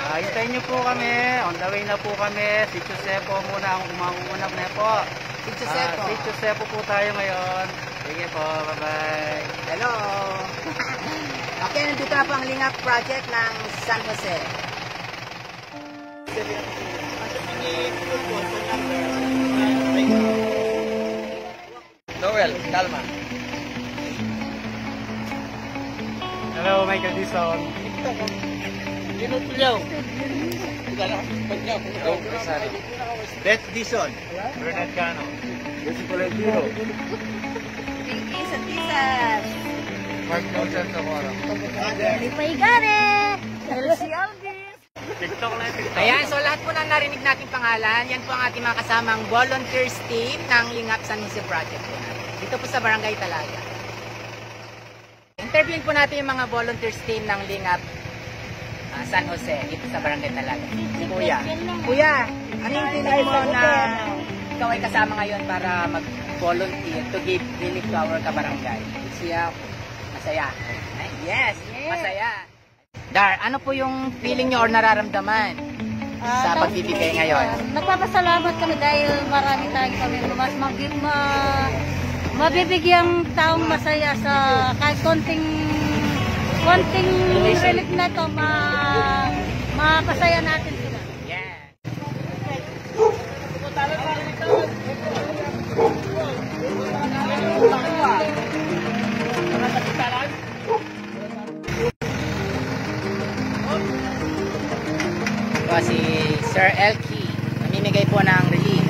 Hintayin nyo po kami. On the way na po kami. Si Josepo muna ang umaunap na po. Si Josepo. Si Josepo po tayo ngayon. Sige po, bye-bye. Hello. Okay, nandito na po ang Lingap Project ng San Jose. Noel, kalma. Hello, Michael Dison. Pinutulyaw. Beth Dison. Bernard Cano. Jesse Colentino. Pinky Santisan. Mark Nelson Zamora. Lipay Gare. Elsie Alvis. TikTok na TikTok. Ayan, so lahat po na narinig nating pangalan, yan po ang ating mga kasamang volunteers team ng Lingap San Jose Project po natin. Dito po sa Barangay Talaga. Interviewin po natin yung mga volunteers team ng Lingap San Jose dito sa Barangay Talaga. Kuya, ano yung feeling mo na ikaw ay kasama ngayon para mag-volunteer to give relief to our kabarangay? Masaya. Yes, masaya. Dar, ano po yung feeling nyo or nararamdaman sa pagbibigay ngayon? Nagpapasalamat kami dahil marami tayong kami mas mabibigyang taong masaya sa kahit konting relief na to, mapasaya natin sila. Yeah. Ito si Sir Elkie, namimigay po ng relief.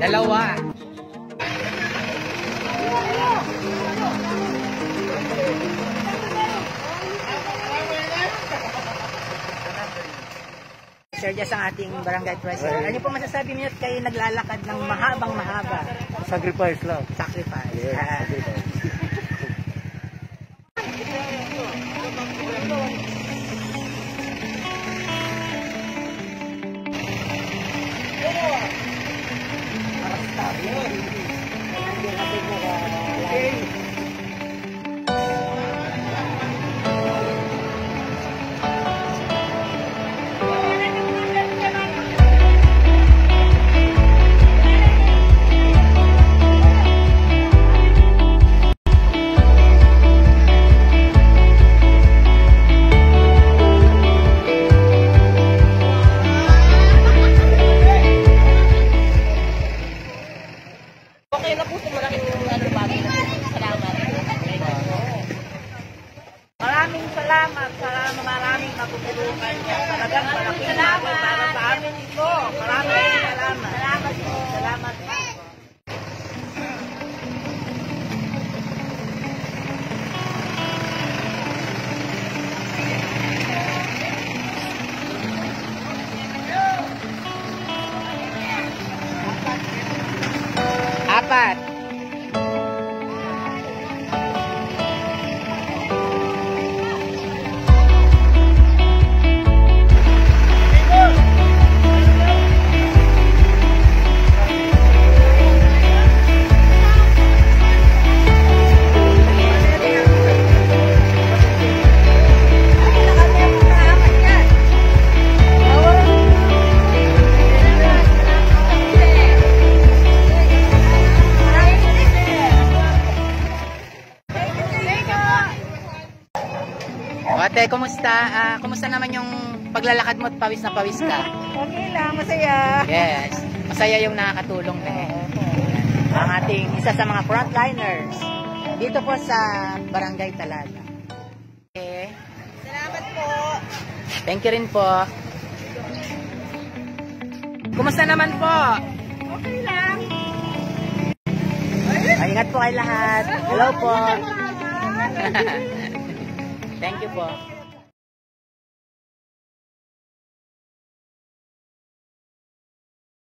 Dalawa. Sir Jess ang ating barangay president. Ano po masasabi niyo kayo naglalakad ng mahaba? Sacrifice lang. Sacrifice. Yes, sacrifice. Maraming matutulungan niya. Talagang malaking salamat para sa amin ito. Maraming salamat. Salamat po. Salamat po. Apat. Ate, kumusta? Kumusta naman yung paglalakad mo at pawis na pawis ka? Okay lang, masaya. Yes. Masaya yung nakakatulong din. Ang ating isa sa mga frontliners dito po sa Barangay Talaga. Okay. Salamat po. Thank you rin po. Kumusta naman po? Okay lang. Ingat po kayo lahat. Hello po. Thank you po.